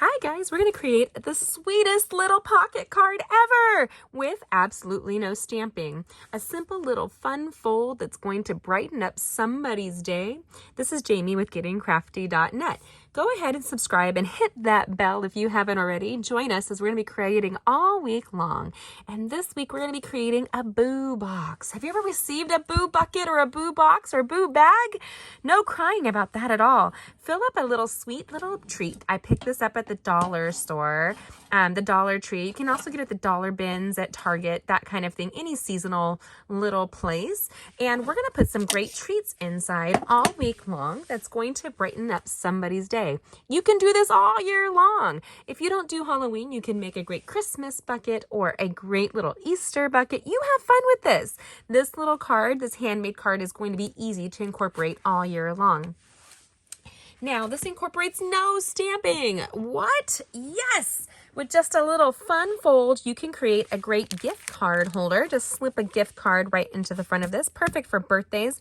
Hi guys, we're going to create the sweetest little pocket card ever with absolutely no stamping. A simple little fun fold that's going to brighten up somebody's day. This is Jamie with gettingcrafty.net. Go ahead and subscribe and hit that bell if you haven't already. Join us as we're going to be creating all week long. And this week we're going to be creating a boo box. Have you ever received a boo bucket or a boo box or boo bag? No crying about that at all. Fill up a little sweet little treat. I picked this up at the dollar store, the Dollar Tree. You can also get it at the dollar bins at Target, that kind of thing, any seasonal little place. And we're going to put some great treats inside all week long that's going to brighten up somebody's day. You can do this all year long. If you don't do Halloween, you can make a great Christmas bucket or a great little Easter bucket. You have fun with this. This little card, this handmade card, is going to be easy to incorporate all year long. Now, this incorporates no stamping. What? Yes! With just a little fun fold, you can create a great gift card holder. Just slip a gift card right into the front of this. Perfect for birthdays,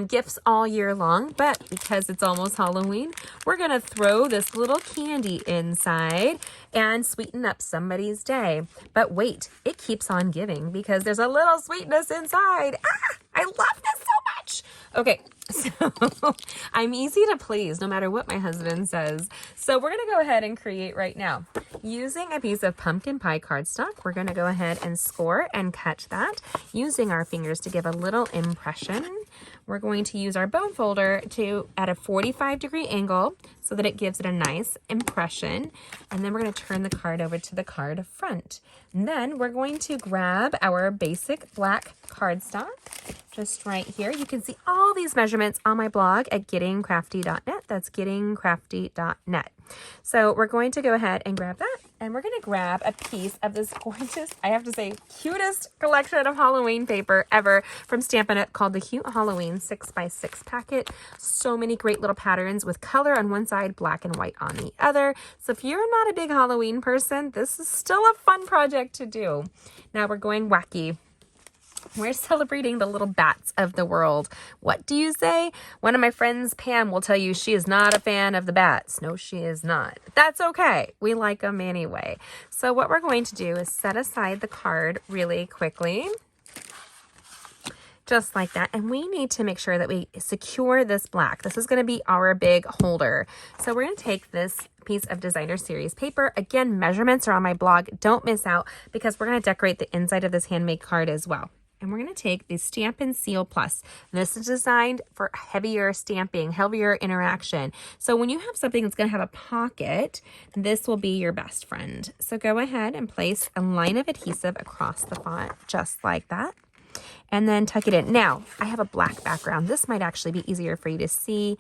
gifts all year long. But because it's almost Halloween, we're going to throw this little candy inside and sweeten up somebody's day. But wait, it keeps on giving because there's a little sweetness inside. Ah, I love this so much. Okay, so I'm easy to please no matter what my husband says. So we're going to go ahead and create right now. Using a piece of pumpkin pie cardstock, we're going to go ahead and score and cut that using our fingers to give a little impression. We're going to use our bone folder at a 45-degree angle so that it gives it a nice impression. And then we're going to turn the card over to the card front. And then we're going to grab our basic black cardstock just right here. You can see all these measurements on my blog at gettingcrafty.net. That's gettingcrafty.net. So we're going to go ahead and grab that, and we're going to grab a piece of this gorgeous, I have to say, cutest collection of Halloween paper ever from Stampin' UP called the Cute Halloween 6x6 packet. So many great little patterns with color on one side, black and white on the other. So if you're not a big Halloween person, this is still a fun project to do. Now we're going wacky. We're celebrating the little bats of the world. What do you say? One of my friends, Pam, will tell you she is not a fan of the bats. No, she is not. But that's okay. We like them anyway. So what we're going to do is set aside the card really quickly. Just like that. And we need to make sure that we secure this black. This is going to be our big holder. So we're going to take this piece of designer series paper. Again, measurements are on my blog. Don't miss out because we're going to decorate the inside of this handmade card as well. And we're going to take the Stampin' Seal Plus. This is designed for heavier stamping, heavier interaction. So when you have something that's going to have a pocket, this will be your best friend. So go ahead and place a line of adhesive across the font, just like that. And then tuck it in. Now, I have a black background. This might actually be easier for you to see.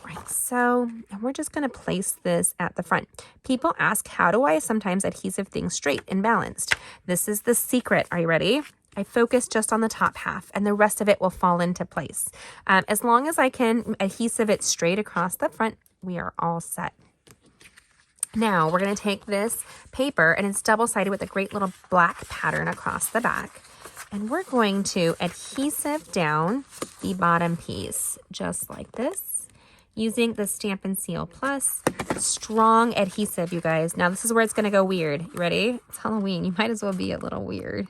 Like so, and we're just going to place this at the front. People ask, how do I sometimes adhesive things straight and balanced? This is the secret. Are you ready? I focus just on the top half and the rest of it will fall into place. As long as I can adhesive it straight across the front, we are all set. Now we're going to take this paper, and it's double-sided with a great little black pattern across the back. And we're going to adhesive down the bottom piece just like this using the Stampin' Seal Plus. Strong adhesive, you guys. Now this is where it's going to go weird. You ready? It's Halloween. You might as well be a little weird.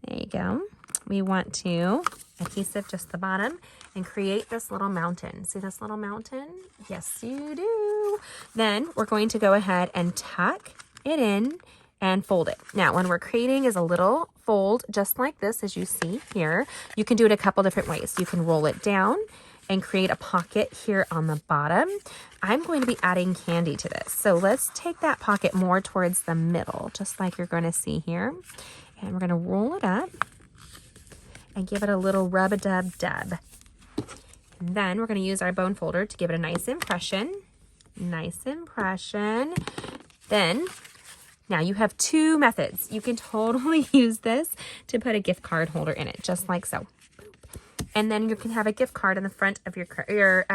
There you go. We want to adhesive just the bottom and create this little mountain. See this little mountain? Yes, you do. Then we're going to go ahead and tuck it in and fold it. Now, when we're creating is a little fold just like this, as you see here. You can do it a couple different ways. You can roll it down and create a pocket here on the bottom. I'm going to be adding candy to this. So let's take that pocket more towards the middle, just like you're going to see here. And we're going to roll it up and give it a little rub-a-dub-dub. And then we're going to use our bone folder to give it a nice impression. Nice impression. Then, now you have two methods. You can totally use this to put a gift card holder in it, just like so. And then you can have a gift card in the front of your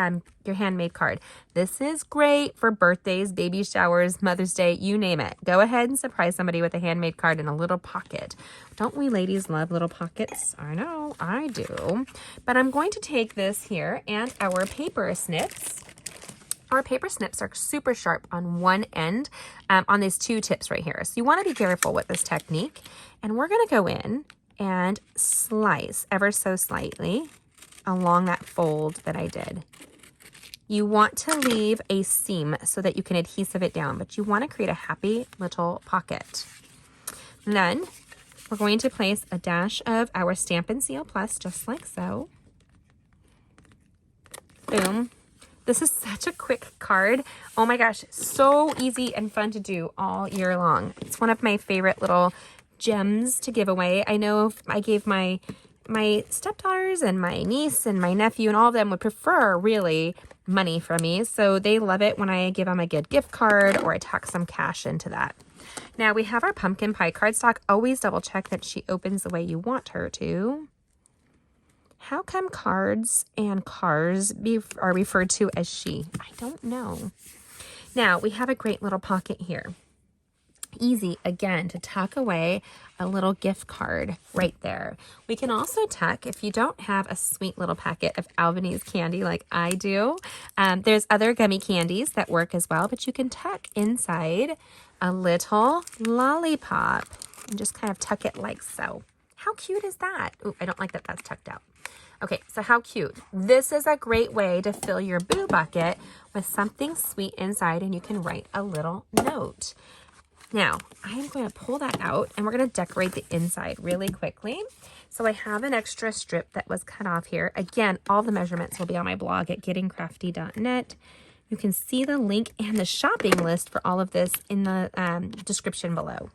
handmade card. This is great for birthdays, baby showers, Mother's Day, you name it. Go ahead and surprise somebody with a handmade card in a little pocket. Don't we ladies love little pockets? I know, I do. But I'm going to take this here and our paper snips Our paper snips are super sharp on one end, on these two tips right here. So you want to be careful with this technique. And we're going to go in and slice ever so slightly along that fold that I did. You want to leave a seam so that you can adhesive it down, but you want to create a happy little pocket. And then we're going to place a dash of our Stampin' Seal Plus, just like so. Boom. This is such a quick card. Oh my gosh, so easy and fun to do all year long. It's one of my favorite little gems to give away. I know if I gave my stepdaughters and my niece and my nephew and all of them would prefer really money from me. So they love it when I give them a good gift card or I tuck some cash into that. Now we have our pumpkin pie cardstock. Always double check that she opens the way you want her to. How come cards and cars are referred to as she? I don't know. Now we have a great little pocket here. Easy, again, to tuck away a little gift card right there. We can also tuck, if you don't have a sweet little packet of Albanese candy like I do, there's other gummy candies that work as well, but you can tuck inside a little lollipop and just kind of tuck it like so. How cute is that? Ooh, I don't like that that's tucked out. Okay, so how cute. This is a great way to fill your boo bucket with something sweet inside, and you can write a little note. Now, I'm going to pull that out, and we're going to decorate the inside really quickly. So I have an extra strip that was cut off here. Again, all the measurements will be on my blog at gettingcrafty.net. You can see the link and the shopping list for all of this in the description below.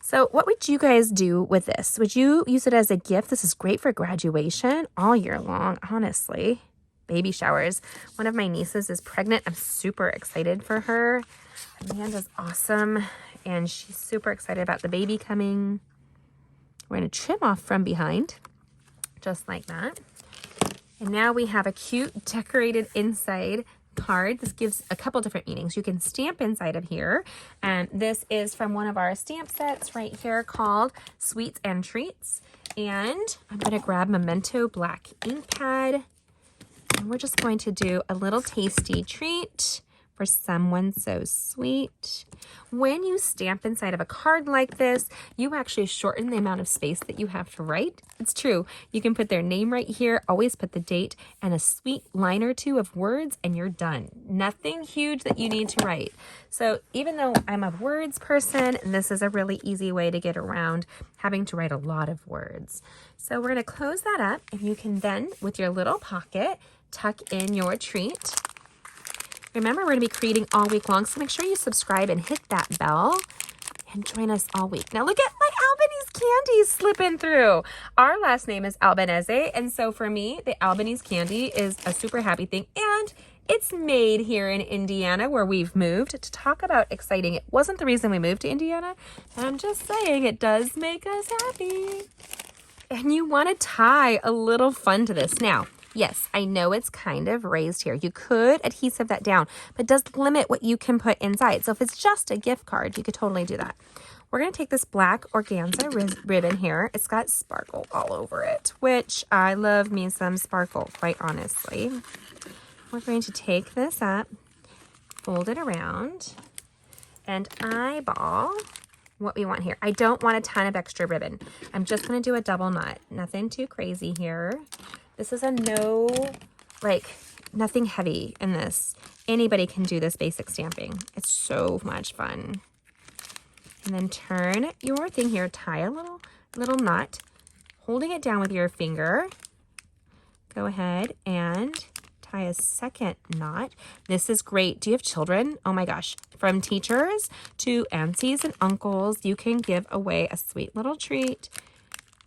So what would you guys do with this? Would you use it as a gift? This is great for graduation all year long, honestly. Baby showers. One of my nieces is pregnant. I'm super excited for her. Amanda's awesome, and she's super excited about the baby coming. We're going to trim off from behind, just like that. And now we have a cute decorated inside card. This gives a couple different meanings. You can stamp inside of here, and this is from one of our stamp sets right here called Sweets and Treats. And I'm going to grab Memento black ink pad, and we're just going to do a little tasty treat for someone so sweet. When you stamp inside of a card like this, you actually shorten the amount of space that you have to write. It's true. You can put their name right here, always put the date, and a sweet line or two of words, and you're done. Nothing huge that you need to write. So even though I'm a words person, this is a really easy way to get around having to write a lot of words. So we're going to close that up, and you can then, with your little pocket, tuck in your treat. Remember, we're going to be creating all week long, so make sure you subscribe and hit that bell and join us all week. Now look at my Albanese candies slipping through. Our last name is Albanese, and so for me, the Albanese candy is a super happy thing, and it's made here in Indiana where we've moved. To talk about exciting, it wasn't the reason we moved to Indiana, and I'm just saying it does make us happy. And you want to tie a little fun to this. Now, yes, I know it's kind of raised here. You could adhesive that down, but it does limit what you can put inside. So if it's just a gift card, you could totally do that. We're going to take this black organza ribbon here. It's got sparkle all over it, which I love me some sparkle, quite honestly. We're going to take this up, fold it around, and eyeball what we want here. I don't want a ton of extra ribbon. I'm just going to do a double knot. Nothing too crazy here. This is a nothing heavy in this. Anybody can do this basic stamping. It's so much fun. And then turn your thing here, tie a little knot, holding it down with your finger. Go ahead and tie a second knot. This is great. Do you have children? Oh my gosh. From teachers to aunties and uncles, you can give away a sweet little treat.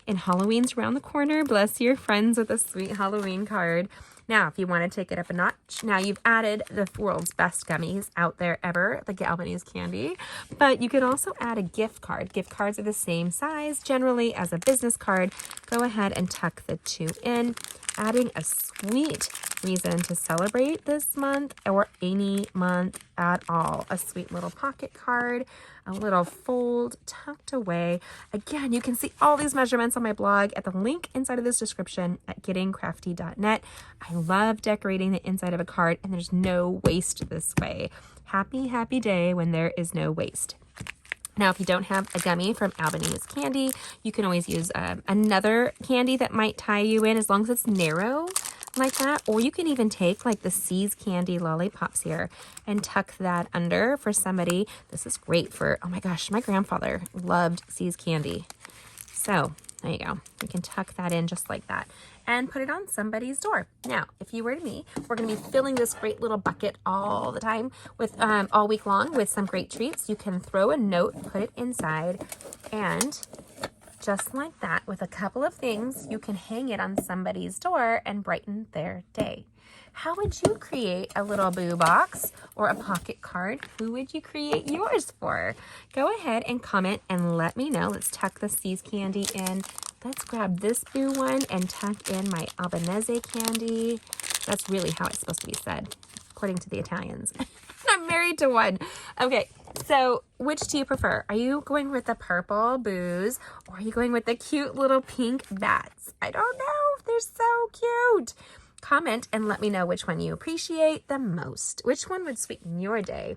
And Halloween's around the corner. Bless your friends with a sweet Halloween card. Now, if you want to take it up a notch, now you've added the world's best gummies out there ever, like Albanese candy. But you can also add a gift card. Gift cards are the same size generally as a business card. Go ahead and tuck the two in. adding a sweet reason to celebrate this month or any month at all. A sweet little pocket card, a little fold tucked away. Again, you can see all these measurements on my blog at the link inside of this description at gettingcrafty.net. I love decorating the inside of a card, and there's no waste this way. Happy, happy day when there is no waste. Now, if you don't have a gummy from Albanese candy, you can always use another candy that might tie you in as long as it's narrow like that. Or you can even take like the Seas candy lollipops here and tuck that under for somebody. This is great for, oh my gosh, my grandfather loved Seas candy. So there you go. You can tuck that in just like that and put it on somebody's door. Now, if you were me, we're going to be filling this great little bucket all the time with all week long with some great treats. You can throw a note, put it inside, and just like that, with a couple of things, you can hang it on somebody's door and brighten their day. How would you create a little boo box or a pocket card? Who would you create yours for? Go ahead and comment and let me know. Let's tuck the Seas candy in. Let's grab this boo one and tuck in my Albanese candy. That's really how it's supposed to be said, according to the Italians. I'm married to one. Okay, so which do you prefer? Are you going with the purple boos or are you going with the cute little pink bats? I don't know. They're so cute. Comment and let me know which one you appreciate the most. Which one would sweeten your day?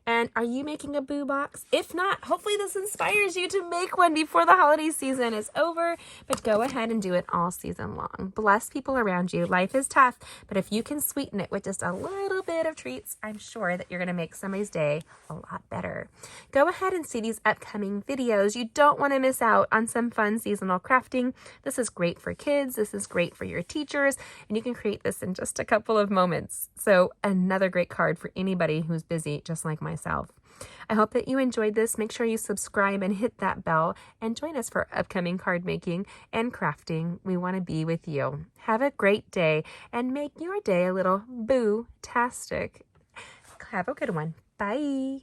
And are you making a boo box? If not, hopefully this inspires you to make one before the holiday season is over. But go ahead and do it all season long. Bless people around you. Life is tough, but if you can sweeten it with just a little bit of treats, I'm sure that you're going to make somebody's day a lot better. Go ahead and see these upcoming videos. You don't want to miss out on some fun seasonal crafting. This is great for kids. This is great for your teachers, and you can create this in just a couple of moments. So another great card for anybody who's busy just like myself. I hope that you enjoyed this. Make sure you subscribe and hit that bell and join us for upcoming card making and crafting. We want to be with you. Have a great day and make your day a little boo-tastic. Have a good one. Bye.